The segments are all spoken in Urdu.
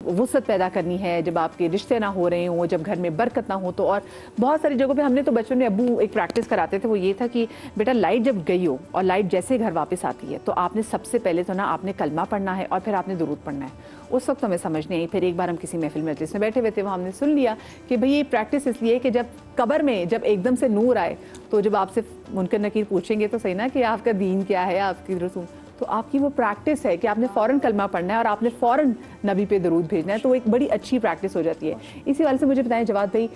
وسعت پیدا کرنی ہے، جب آپ کے رشتے نہ ہو رہے ہوں، جب گھر میں برکت نہ ہو تو. اور بہت ساری جگہوں پہ ہم نے تو بچپن میں ابو ایک پریکٹس کراتے تھے، وہ یہ تھا کہ بیٹا لائٹ جب گئی ہو اور لائٹ جیسے گھر واپس آتی ہے تو آپ نے سب سے پہلے تو نا آپ نے کلمہ پڑھنا ہے اور پھر آپ نے درود پڑھنا ہے. اس وقت ہمیں سمجھ نہیں آئی. پھر ایک بار ہم کسی محفل مجلس میں بیٹھے ہوئے تھے، وہاں ہم نے سن لیا کہ بھئی یہ پریکٹس اس لیے کہ جب قبر میں جب ایک دم سے نور آئے تو جب آپ سے منکر نکیر پوچھیں گے تو صحیح نا کہ آپ کا دین کیا ہے، آپ کی رسول، تو آپ کی وہ پریکٹس ہے کہ آپ نے فوراً کلمہ پڑھنا ہے اور آپ نے فوراً نبی پہ درود بھیجنا ہے، تو ایک بڑی اچھی پریکٹس ہو جاتی ہے. اسی حوالے سے مجھے بتائیں جواد بھائی،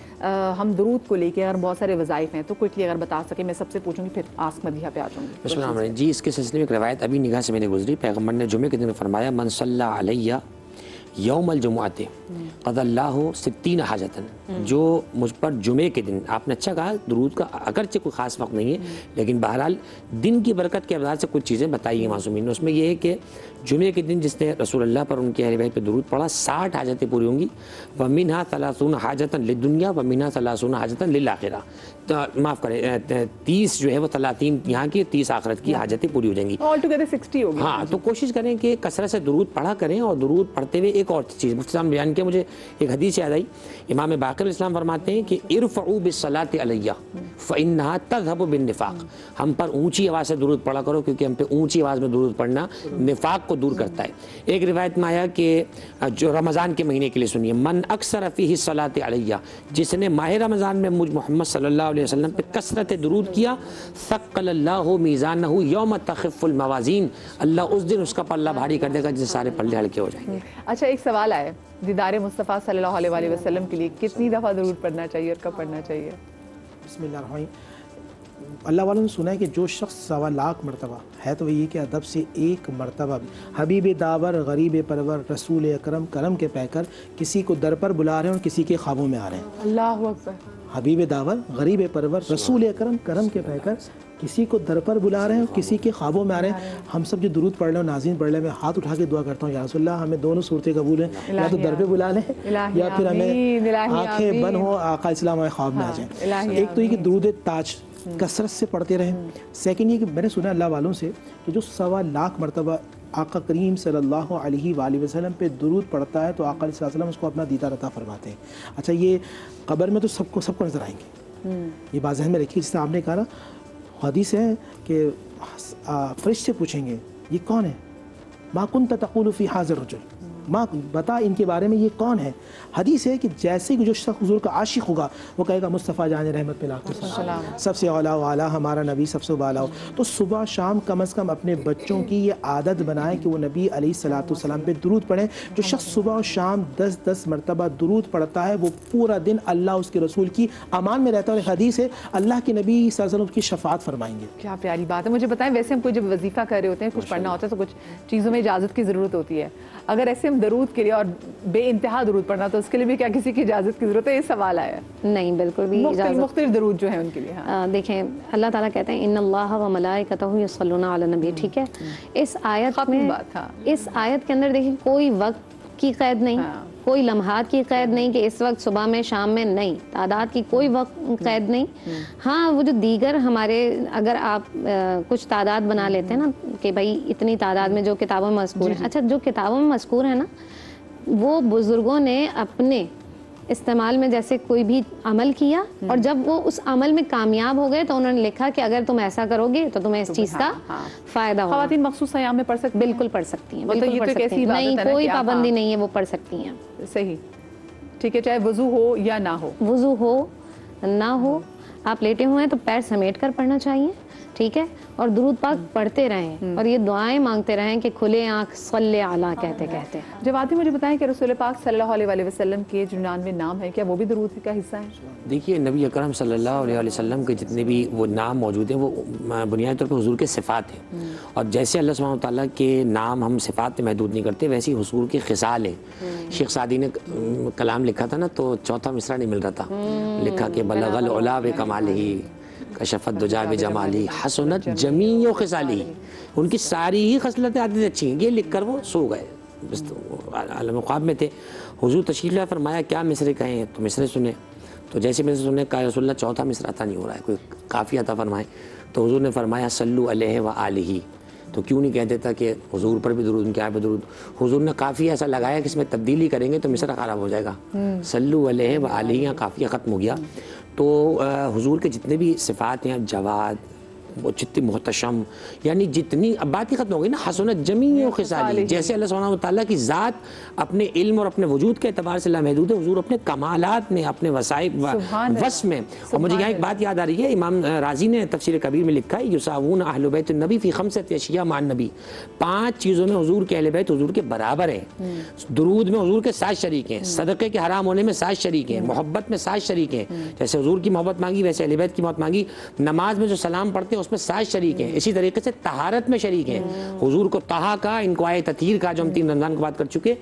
ہم درود کو لے کے اگر بہت سارے وظائف ہیں تو کوئکلی اگر بتا سکیں. میں سب سے پوچھوں گی پھر آسک مدیحہ پہ آ جاؤں گی. بسم اللہ الرحمن الرحیم. جی اس کے سلسلے میں ایک روایت ابھی نگاہ سے میں نے گزری. پیغمبر نے جمعے کے دن فرمایا من صلی علیہ یوم الجمعۃ قضى اللہ 60 حاجتاً. جو مجھ پر جمعے کے دن، آپ نے اچھا کہا درود کا اگرچہ کوئی خاص وقت نہیں ہے لیکن بہرحال دن کی برکت کے اعتبار سے کچھ چیزیں بتائی ہیں معصومین نے. اس میں یہ ہے کہ جمعے کے دن جس نے رسول اللہ پر ان کے اہل بیت پہ درود پڑھا 60 حاجتیں پوری ہوں گی. وَمِنْهَا 30 حاجتاً للدنیا وَمِنْهَا 30 حاجتاً للآخرہ. معاف کریں 30 جو ہے وہ 30 یہاں کی 30 آخرت کی حاجتیں پوری ہو جائیں گی. آل ٹوگیدر 60 ہوگی. ہاں تو کوشش کریں کہ کثرت سے درود پڑھا کریں. اور درود پڑھتے ہوئے ایک اور چیز مفتی صاحب بیان کیا، مجھے ایک حدیث یاد آئی. امام باقر الاسلام فرماتے ہیں کہ ارفعوا بالصلاۃ علیہ فانها تذهب بالنفاق. ہم پر اونچی آواز سے درود پڑھا کرو کیونکہ ہم پہ اونچی آواز میں درود پڑھنا نفاق کو دور کرتا ہے. ایک روایت میں آیا کہ جو رمضان کے مہینے کے لیے سنیے، من اکثر فیہ الصلاۃ علیہ، جس نے ماہ رمضان میں مجھ محمد صلی اللہ علیہ وسلم پہ کثرت درود کیا، ثقل اللہ میزانہ یوم تخف الموازین، اللہ اس دن اس کا پلہ بھاری کر دے گا جس سے سارے پلے ہلکے ہو جائیں گے. اچھا ایک سوال آیا، دیدار مصطفیٰ صلی اللہ علیہ وآلہ وسلم کے لیے کتنی دفعہ درود پڑھنا چاہیے اور کب پڑھنا چاہیے؟ بسم اللہ الرحمن الرحیم. اللہ والوں نے سنا ہے کہ جو شخص 1.25 مرتبہ ہے تو یہ کہ ادب سے 1 مرتبہ بھی حبیب داور غریب پرور رسول اکرم کرم کے پیکر کسی کو در پر بلا رہے ہیں اور کسی کے خوابوں میں آ رہے ہیں. اللہ اکبر. حبیب داور غریب پرور رسول اکرم کرم کے پیکر کسی کو در پر بلا رہے ہیں اور کسی کے خوابوں میں آ رہے ہیں. ہم سب جو درود پڑھ لیں اور ناظرین پڑھ لیں، میں ہاتھ اٹھا کے دعا کرتا ہوں یا رسول اللہ ہمیں دونوں صورتیں قبول ہیں، یا تو در پہ بلا لیں یا پھر ہمیں آنکھیں بند ہوں آقا اسلام ہمارے خواب میں آ جائیں. ایک تو یہ کہ درود تاج کثرت سے پڑھتے رہیں. سیکنڈ یہ کہ میں نے سنا اللہ والوں سے کہ جو 1.25 مرتبہ آقا کریم صلی اللہ علیہ وآلہ وسلم پہ درود پڑھتا ہے تو آقا علیہ السلام اس کو اپنا دیدار عطا فرماتے ہیں. اچھا یہ قبر میں تو سب کو نظر آئیں گے، یہ بات ذہن میں رکھیے. جس طرح آپ نے کہا نا، حدیث ہے کہ فرشتے پوچھیں گے یہ کون ہے، ما کنت تقول فی ھذا الرجل، ماں بتا ان کے بارے میں یہ کون ہے. حدیث ہے کہ جیسے کہ جو شخص حضور کا عاشق ہوگا وہ کہے گا مصطفیٰ جان رحمت پہ لاکھ سلام، سب سے اعلیٰ و اعلیٰ ہمارا نبی سب سے بالا ہو. تو صبح شام کم از کم اپنے بچوں کی یہ عادت بنائیں کہ وہ نبی علیہ الصلوۃ والسلام پہ درود پڑھیں. جو شخص صبح و شام 10 مرتبہ درود پڑھتا ہے وہ پورا دن اللہ اس کے رسول کی امان میں رہتا ہے. اور حدیث ہے اللہ کے نبی صلی اللہ علیہ وسلم کی شفاعت فرمائیں گے. کیا پیاری بات ہے. مجھے بتائیں ویسے ہم کوئی جب وظیفہ کر رہے ہوتے ہیں، کچھ پڑھنا ہوتا ہے تو کچھ چیزوں میں اجازت کی ضرورت ہوتی ہے. اگر ایسے ہم درود کے لیے اور بے انتہا درود پڑھنا تو اس کے لیے بھی کیا کسی کی اجازت کی ضرورت ہے؟ یہ سوال آیا ہے. نہیں بالکل بھی اجازت. مختلف درود جو ہیں ان کے لیے. ہاں دیکھیں اللہ تعالیٰ کہتے ہیں ان اللہ و ملائکتہ یصلون علی النبی. ٹھیک ہے، اس آیت میں اس آیت کے اندر دیکھیں کوئی وقت کی قید نہیں، کوئی لمحات کی قید نہیں کہ اس وقت صبح میں شام میں، نہیں، تعداد کی کوئی وقت قید نہیں. ہاں وہ جو دیگر ہمارے اگر آپ کچھ تعداد بنا لیتے ہیں نا کہ بھائی اتنی تعداد میں جو کتابوں میں مذکور ہیں، اچھا جو کتابوں میں مذکور ہے نا وہ بزرگوں نے اپنے استعمال میں جیسے کوئی بھی عمل کیا اور جب وہ اس عمل میں کامیاب ہو گئے تو انہوں نے لکھا کہ اگر تم ایسا کرو گے تو تمہیں اس چیز کا فائدہ ہوگا. خواتین مخصوص ایام میں پڑھ سکتی ہیں؟ بالکل پڑھ سکتی ہیں، بالکل پڑھ سکتی ہیں، نہیں کوئی پابندی نہیں ہے، وہ پڑھ سکتی ہیں. صحیح، ٹھیک ہے، چاہے وضو ہو یا نہ ہو. وضو ہو نہ ہو، آپ لیٹے ہوئے ہیں تو پیر سمیٹ کر پڑھنا چاہیے. ٹھیک ہے، اور درود پاک پڑھتے رہیں اور یہ دعائیں مانگتے رہیں کہ کھلے آنکھ صلی علی کہتے کہتے. جوادی مجھے بتائیں کہ رسول پاک صلی اللہ علیہ وآلہ وسلم کے 99 نام ہیں، کیا وہ بھی درود کا حصہ ہیں؟ دیکھیے نبی اکرم صلی اللہ علیہ وسلم کے جتنے بھی وہ نام موجود ہیں وہ بنیادی طور پر حضور کے صفات ہیں. اور جیسے اللہ سبحانہ وتعالیٰ کے نام ہم صفات میں محدود نہیں کرتے، ویسے ہی حضور کے خصال ہیں. شیخ سعدی نے کلام لکھا تھا نا تو چوتھا مصرع نہیں مل رہا تھا، لکھا کہ بلغ العلا بکمالہ کشف الدجا بجمالہ حسنت جمیع خصالہ. ان کی ساری ہی خصلتیں عادتیں اچھی ہیں. یہ لکھ کر وہ سو گئے، عالم خواب میں تھے. حضور تشریف لائے، فرمایا کیا مصرع کہیں تو مصرع سنے. تو جیسے مصرع سنے کہا رسول اللہ چوتھا مصرع عطا نہیں ہو رہا ہے، کوئی کافی عطا فرمائے. تو حضور نے فرمایا صلو علیہ وآلہ، تو کیوں نہیں کہہ دیتا کہ حضور پر بھی درود، ان کے آپ پہ درود؟ حضور نے کافی ایسا لگایا کہ اس میں تبدیلی کریں گے تو مصرع خراب ہو جائے گا، صلو علیہ و آلہ کافیہ ختم ہو گیا۔ تو حضور کے جتنے بھی صفات ہیں، جواد، وہ جتنی محتشم، یعنی جتنی، اب بات ہی ختم ہو گئی نا، حسنت جمیع خصالی، جیسے اللہ سبحانہ وتعالیٰ کی ذات اپنے علم اور اپنے وجود کے اعتبار سے لامحدود ہے، حضور اپنے کمالات میں، اپنے وصائف وصف میں۔ اور مجھے یہاں ایک بات یاد آ رہی ہے، امام رازی نے تفسیر کبیر میں لکھا ہے، یساوون اہل بیت النبی فی خمسۃ اشیاء مع النبی، 5 چیزوں میں حضور کے اہل بیت حضور کے برابر ہیں۔ درود میں حضور کے 7 شریک ہیں، صدقے کے حرام ہونے میں 7 شریک ہیں، محبت میں 7 شریک ہیں، جیسے حضور کی محبت مانگی ویسے اہل بیت کی محبت مانگی، نماز میں جو سلام پڑھتے ہیں اس میں 7 شریک ہیں، اسی طریقے سے طہارت میں شریک ہیں، حضور کو طہا کا، ان کو آئے تطہیر کا، جو ہم 3 رمضان کے بعد کر چکے۔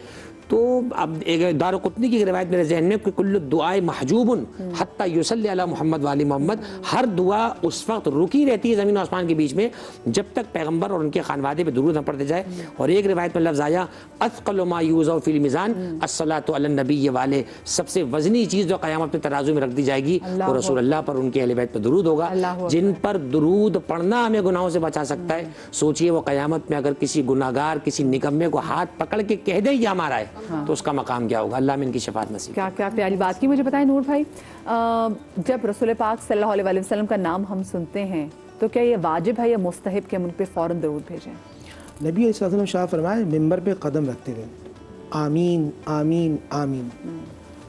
تو اب ایک دارقطنی کی روایت میرے ذہن میں کہ کل دعائے محجوب حتی یصلی علی محمد والی محمد، ہر دعا اس وقت رکی رہتی ہے زمین و آسمان کے بیچ میں جب تک پیغمبر اور ان کے خانوادے پہ درود نہ پڑھتے جائے۔ اور ایک روایت میں لفظ آیا اثقل ما یوضع فی المیزان الصلاۃ علی النبی والے، سب سے وزنی چیز جو قیامت میں ترازو میں رکھ دی جائے گی وہ رسول اللہ پر، ان کے اہل بیت پر درود ہوگا، جن پر درود پڑھنا ہمیں گناہوں سے بچا سکتا ہے۔ سوچئے وہ قیامت میں اگر کسی گناہگار، کسی نکمے کو ہاتھ پکڑ کے کہہ دے یہ ہمارا ہے تو اس کا مقام کیا ہوگا؟ اللہ میں ان کی شفاعت نصیب۔ کیا پیاری بات کی۔ مجھے بتائیں نور بھائی، جب رسول پاک صلی اللہ علیہ وسلم کا نام ہم سنتے ہیں تو کیا یہ واجب ہے یا مستحب کہ ہم ان پہ فوراً درود بھیجیں؟ نبی علیہ السلام شاہ فرمائے ممبر پہ قدم رکھتے ہوئے آمین آمین آمین،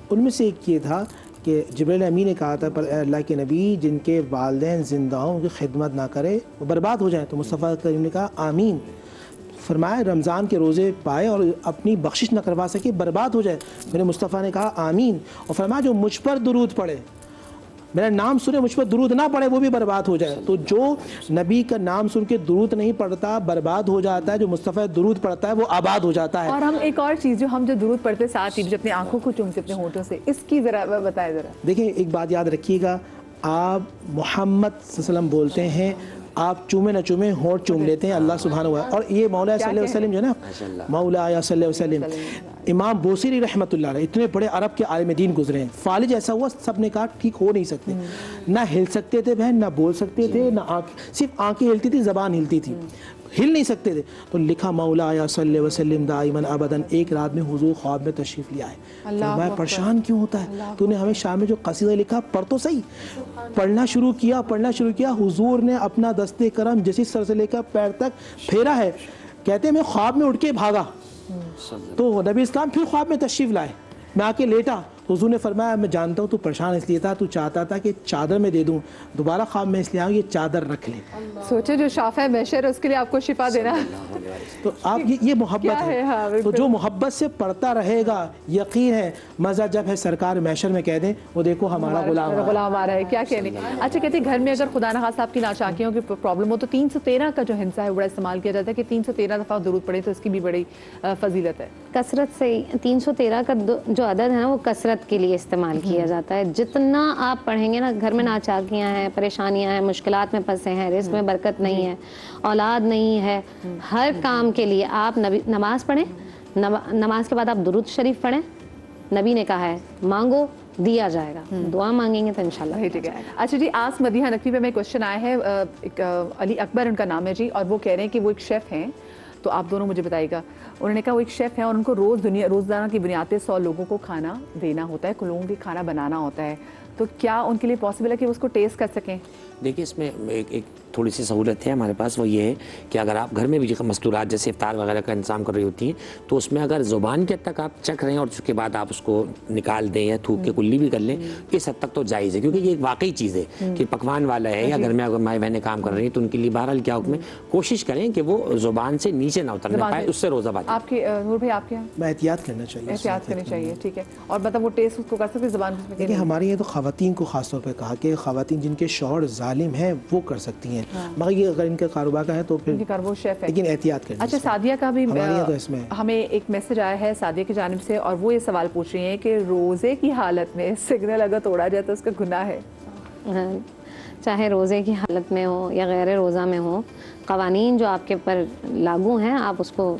ان میں سے ایک یہ تھا کہ جبریل امین نے کہا تھا پر اللہ کے نبی جن کے والدین زندہ ہوں ان کی خدمت نہ کرے وہ برباد ہو جائیں، تو مصطفیٰ کریم نے کہا آمین۔ فرمایا رمضان کے روزے پائے اور اپنی بخشش نہ کروا سکے برباد ہو جائے، میرے مصطفیٰ نے کہا آمین۔ اور فرمایا جو مجھ پر درود پڑھے، میرا نام سنے مجھ پر درود نہ پڑھے وہ بھی برباد ہو جائے۔ تو جو نبی کا نام سن کے درود نہیں پڑھتا برباد ہو جاتا ہے، جو مصطفیٰ درود پڑھتا ہے وہ آباد ہو جاتا ہے۔ اور ہم ایک اور چیز جو درود پڑھتے ساتھ ہی جو اپنی آنکھوں کو چومتے اپنے ہونٹوں سے، اس کی ذرا بتائیں ذرا۔ دیکھیں ایک بات یاد رکھیے گا، آپ محمد صلی اللہ علیہ وسلم بولتے ہیں، آپ چومے نہ چومے ہونٹ چوم لیتے ہیں اللہ سبحانہ وتعالی۔ اور یہ مولا صلی اللہ علیہ وسلم جو ہے نا، مولا صلی اللہ علیہ وسلم، امام بوصیری رحمۃ اللہ علیہ اتنے بڑے عرب کے عالم دین گزرے ہیں، فالج ایسا ہوا سب نے کہا ٹھیک ہو نہیں سکتے، نہ ہل سکتے تھے بہن، نہ بول سکتے تھے، نہ صرف آنکھیں ہلتی تھی، زبان ہلتی تھی، ہل نہیں سکتے تھے۔ تو لکھا مولا صلی اللہ علیہ وسلم دائماً ابداً، ایک رات میں حضور خواب میں تشریف لیا ہے، میں پریشان کیوں ہوتا ہے، تو نے ہمیں شام میں جو قصیدہ لکھا پڑھ تو صحیح۔ پڑھنا شروع کیا، حضور نے اپنا دستے کرم جیسی سر سے لے کر پیر تک پھیرا ہے، کہتے ہیں میں خواب میں اٹھ کے بھاگا، تو نبی اسلام پھر خواب میں تشریف لائے، میں آ کے لیٹا، حضور نے فرمایا میں جانتا ہوں تو پریشان اس لیے تھا، تو چاہتا تھا کہ چادر میں دے دوں، دوبارہ خواب میں اس لیے آؤں یہ چادر رکھ لیں۔ سوچے جو شافع محشر اس کے لیے آپ کو شفا دینا، تو آپ یہ محبت ہے، تو جو محبت سے پڑھتا رہے گا یقین ہے مزہ جب ہے سرکار محشر میں کہہ دیں وہ دیکھو ہمارا غلام آ رہا ہے، کیا کہنے۔ اچھا کہتے ہیں گھر میں اگر خدا نخواستہ آپ کی ناچاکیوں کی پرابلم ہو تو 313 کا جو ہنسا ہے بڑا استعمال کیا جاتا ہے کہ 313 دفعہ درود پڑھے تو اس کی بھی بڑی فضیلت ہے۔ کثرت سے 313 کا جو عدد ہے نا وہ کثرت کے لیے استعمال کیا جاتا ہے، جتنا آپ پڑھیں گے نا، گھر میں ناچاکیاں ہیں، پریشانیاں ہیں، مشکلات میں پھنسے ہیں، رزق میں برکت نہیں ہے، اولاد نہیں ہے، ہر کام کے لیے آپ نماز پڑھیں، نماز کے بعد آپ درود شریف پڑھیں، نبی نے کہا ہے مانگو دیا جائے گا، دعا مانگیں گے تو انشاءاللہ ٹھیک ہے۔ اچھا جی، آس مدیحہ نقوی پہ میں کوشچن آیا ہے، ایک علی اکبر ان کا نام ہے جی، اور وہ کہہ رہے ہیں کہ وہ ایک شیف ہیں، تو آپ دونوں مجھے بتائیے گا، انہوں نے کہا وہ ایک شیف ہیں اور ان کو روزانہ کی بنیاد پہ 100 لوگوں کو کھانا دینا ہوتا ہے، لوگوں کے کھانا بنانا ہوتا ہے، تو کیا ان کے لیے پاسبل ہے کہ وہ اس کو ٹیسٹ کر سکیں؟ دیکھیے اس میں ایک تھوڑی سی سہولت ہے ہمارے پاس، وہ یہ ہے کہ اگر آپ گھر میں بھی مستورات جیسے افطار وغیرہ کا انتظام کر رہی ہوتی ہیں تو اس میں اگر زبان کے حد تک آپ چکھ رہے ہیں اور اس کے بعد آپ اس کو نکال دیں یا تھوک کے کلی بھی کر لیں، اس حد تک تو جائز ہے، کیونکہ یہ ایک واقعی چیز ہے کہ پکوان والا ہے یا گھر میں اگر مائیں بہنیں کام کر رہی ہیں تو ان کے لیے بہرحال کیا حکم ہے، کوشش کریں کہ وہ زبان سے نیچے نہ اترنے پائے، اس سے روزہ بات۔ آپ کے نور بھائی آپ کے یہاں میں احتیاط کرنا چاہیے، احتیاط کرنی چاہیے، ٹھیک ہے، اور مطلب وہ ٹیسٹ اس کو کر سکتے زبان میں؟ دیکھیں ہمارے یہ تو خواتین کو خاص طور پہ کہا کہ خواتین جن کے شوہر ظالم ہیں وہ کر سکتی ہیں، مگر یہ اگر ان کا کاروبار کا ہے تو پھر شیف ہے، لیکن احتیاط کریں۔ اچھا سعدیہ کا بھی تو اس میں ہمیں ایک میسج آیا ہے سعدیہ کی جانب سے، اور وہ یہ سوال پوچھ رہی ہیں کہ روزے کی حالت میں سگنل اگر توڑا جائے تو اس کا گناہ ہے؟ چاہے روزے کی حالت میں ہو یا غیر روزہ میں ہو، قوانین جو آپ کے پر لاگو ہیں آپ اس کو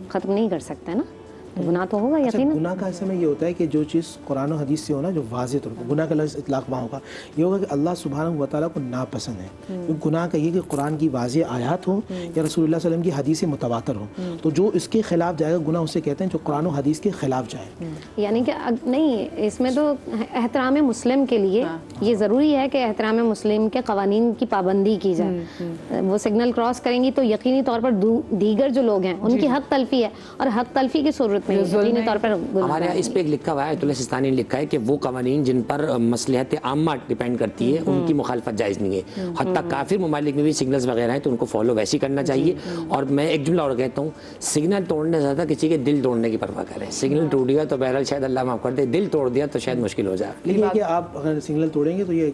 ختم نہیں کر سکتے نا، تو گناہ تو ہوگا یقیناً. گناہ کا ایسے میں یہ ہوتا ہے کہ جو چیز قرآن و حدیث سے ہونا جو واضح طور پر گناہ کا لفظ اطلاق وہاں ہوگا یہ ہوگا کہ اللہ سبحانہ و تعالیٰ کو ناپسند ہے. کیونکہ گناہ کا یہ کہ قرآن کی واضح آیات ہوں یا رسول اللہ صلی اللہ علیہ وسلم کی حدیث متواتر ہوں تو جو اس کے خلاف جائے گا گناہ اسے کہتے ہیں جو قرآن و حدیث کے خلاف جائے. یعنی کہ نہیں اس میں تو احترام مسلم کے لیے یہ ضروری ہے کہ احترام مسلم کے قوانین کی پابندی کی جائے. وہ سگنل کراس کریں گی تو یقینی طور پر دیگر جو لوگ ہیں ان کی حق تلفی ہے اور حق تلفی کی صورت میں یقینی طور پر ہمارے یہاں اس پہ ایک لکھا ہوا ہے آیت اللہ سستانی نے لکھا ہے کہ وہ قوانین جن پر مصلحت عامہ ڈیپینڈ کرتی ہے ان کی مخالفت جائز نہیں ہے. حتیٰ کافر ممالک میں بھی سگنلز وغیرہ ہیں تو ان کو فالو ویسے کرنا چاہیے. اور میں ایک جملہ اور کہتا ہوں سگنل توڑنے سے زیادہ کسی کے دل توڑنے کی پرواہ کریں. سگنل ٹوٹ گیا تو بہرحال شاید اللہ معاف کر دے, دل توڑ دیا تو شاید مشکل ہو جائے. لیکن یہ کہ آپ اگر سگنل توڑیں گے تو یہ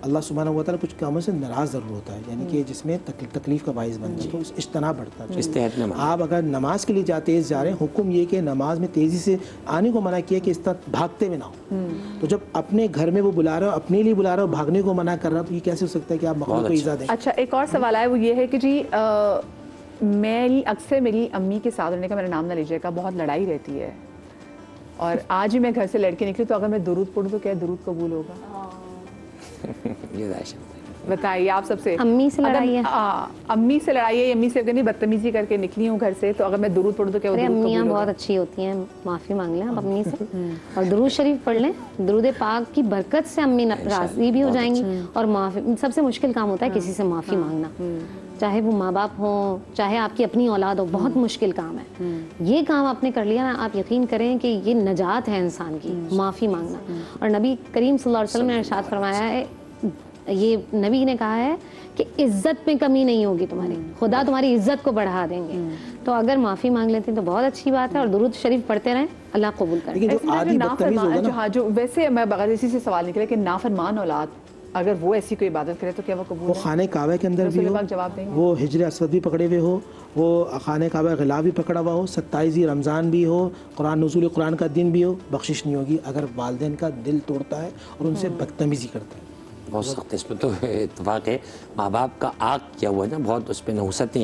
اللہ سبحانہ و تعالیٰ کچھ کاموں سے ناراض ضرور ہوتا ہے یعنی کہ جس میں تکلیف کا باعث بن جائے تو اجتناب بڑھتا ہے. آپ اگر نماز کے لیے تیز جا رہے ہیں حکم یہ کہ نماز میں تیزی سے آنے کو منع کیا کہ اس طرح بھاگتے ہوئے نہ ہو. تو جب اپنے گھر میں وہ بلا رہا ہو اپنے لیے بلا رہا ہو بھاگنے کو منع کر رہا تو یہ کیسے ہو سکتا ہے کہ آپ مخلوق کو ایذا دیں. اچھا ایک اور سوال ہے وہ یہ ہے کہ جی اکثر میری امی کے ساتھ رہنے کا میرا نام نہ لیجیے گا بہت لڑائی رہتی ہے اور آج ہی میں گھر سے لڑکے نکلی تو اگر میں درود پڑھوں تو کیا درود قبول ہوگا؟ بتائیے آپ سب سے. امی سے لڑائی ہے؟ امی سے لڑائی ہے, امی سے نہیں بدتمیزی کر کے نکلی ہوں گھر سے تو اگر میں درود پڑھوں تو کیا وہ درود قبول ہوگا؟ امیاں بہت اچھی ہوتی ہیں, معافی مانگ لیں آپ امی سے اور درود شریف پڑھ لیں. درود پاک کی برکت سے امی راضی بھی ہو جائیں گی اور معافی. سب سے مشکل کام ہوتا ہے کسی سے معافی مانگنا, چاہے وہ ماں باپ ہوں چاہے آپ کی اپنی اولاد ہو, بہت مشکل کام ہے. یہ کام آپ نے کر لیا نا آپ یقین کریں کہ یہ نجات ہے انسان کی, معافی مانگنا. اور نبی کریم صلی اللہ علیہ وسلم نے ارشاد فرمایا ہے, یہ نبی نے کہا ہے کہ عزت میں کمی نہیں ہوگی تمہاری, خدا تمہاری عزت کو بڑھا دیں گے. تو اگر معافی مانگ لیتے ہیں تو بہت اچھی بات ہے اور درود شریف پڑھتے رہیں, اللہ قبول کرے. جو ویسے میں بغیر اسی سے سوال نکلا کہ نافرمان اولاد اگر وہ ایسی کوئی عبادت کرے تو کیا وہ قبول ہے؟ وہ خانہ کعبہ کے اندر بھی ہو, وہ ہجر اسود بھی پکڑے ہوئے ہو, وہ خانہ کعبہ غلاف بھی پکڑا ہوا ہو, 27 رمضان بھی ہو, قرآن نزول قرآن کا دن بھی ہو, بخشش نہیں ہوگی اگر والدین کا دل توڑتا ہے اور ان سے بدتمیزی کرتا ہے. بہت سخت اس پہ تو اتفاق ہے. ماں باپ کا آگ کیا ہوا ہے نا, بہت اس پہ نحوستیں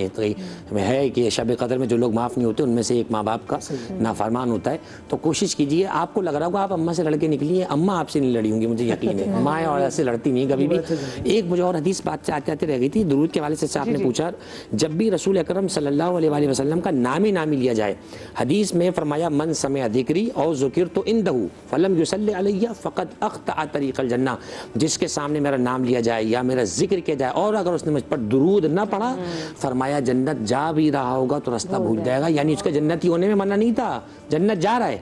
ہے کہ شب قدر میں جو لوگ معاف نہیں ہوتے ان میں سے ایک ماں باپ کا نافرمان ہوتا ہے. تو کوشش کیجیے, آپ کو لگ رہا ہوگا آپ اماں سے لڑ کے نکلی ہیں, اماں آپ سے نہیں لڑی ہوں گی مجھے یقین ہے, ماں اور سے لڑتی نہیں کبھی بھی. ایک مجھے اور حدیث بات آتے رہ گئی تھی درود کے حوالے سے آپ نے پوچھا, جب بھی رسول اکرم صلی اللہ علیہ وسلم کا نامی لیا جائے, حدیث میں فرمایا من سمع ذکری اور ذکرت عنده فلم یصلی علی فقد اخطأ طریق الجنہ. جس کے سامنے میرا نام لیا جائے یا میرا ذکر کیا جائے اور اگر اس نے مجھ پر درود نہ پڑھا, فرمایا جنت جا بھی رہا ہوگا تو راستہ بھول جائے گا. یعنی اس کے جنتی ہونے میں منع نہیں تھا, جنت جا رہا ہے,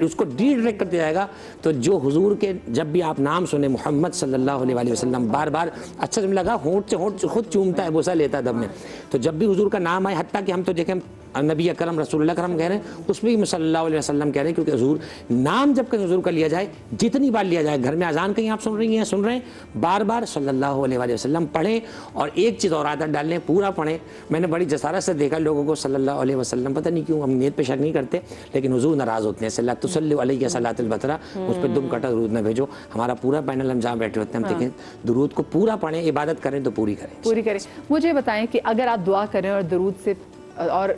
اس کو ڈیریکٹ کر دیا جائے گا. تو جو حضور کے جب بھی آپ نام سنیں محمد صلی اللہ علیہ وسلم, بار بار اچھا جملہ لگا, ہونٹ سے ہونٹ خود چومتا ہے, بوسہ لیتا ہے دم میں. تو جب بھی حضور کا نام آئے, حتیٰ کہ ہم تو دیکھیں نبی اکرم رسول اللہ کرم کہہ رہے ہیں, اس میں بھی صلی اللہ علیہ وسلم کہہ رہے ہیں, کیونکہ حضور نام جب کہیں حضور کا لیا جائے, جتنی بار لیا جائے, گھر میں اذان کہیں آپ سن رہے ہیں بار بار صلی اللہ علیہ وسلم پڑھیں. اور ایک چیز اور عادت ڈالیں, پورا پڑھیں. میں نے بڑی جسارت سے دیکھا لوگوں کو صلی اللہ علیہ وسلم, پتہ نہیں کیوں ہم نیت پہ شک نہیں کرتے, لیکن حضور ناراض ہوتے ہیں, صلی اللہ تصلی علیہ صلاۃ البترا, اس پہ دم کٹا درود نہ بھیجو. ہمارا پورا پینل ہم جہاں بیٹھے ہوتے ہیں ہم دیکھیں درود کو پورا پڑھیں, عبادت کریں تو پوری کریں. مجھے بتائیں کہ اگر آپ دعا کریں اور درود سے اور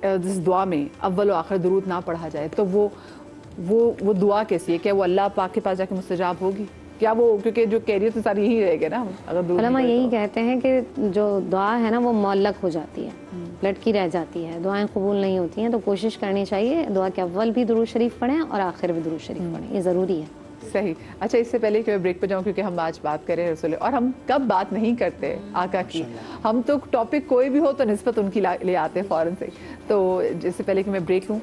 اس دعا میں اول و آخر درود نہ پڑھا جائے تو وہ دعا کیسی ہے؟ کیا وہ اللہ پاک کے پاس جا کے مستجاب ہوگی؟ کیا وہ, کیونکہ جو کیریئر تو ساری یہی رہے گا نا, اگر درود علماء یہی کہتے ہیں کہ جو دعا ہے نا وہ معلق ہو جاتی ہے, لٹکی رہ جاتی ہے, دعائیں قبول نہیں ہوتی ہیں. تو کوشش کرنی چاہیے دعا کے اول بھی درود شریف پڑھیں اور آخر بھی درود شریف پڑھیں, یہ ضروری ہے. صحیح. اچھا اس سے پہلے کہ میں بریک پہ جاؤں, کیونکہ ہم آج بات کریں رسول, اور ہم کب بات نہیں کرتے آقا کی, ہم تو ٹاپک کوئی بھی ہو تو نسبت ان کی لے آتے ہیں فوراً سے. تو اس سے پہلے کہ میں بریک لوں,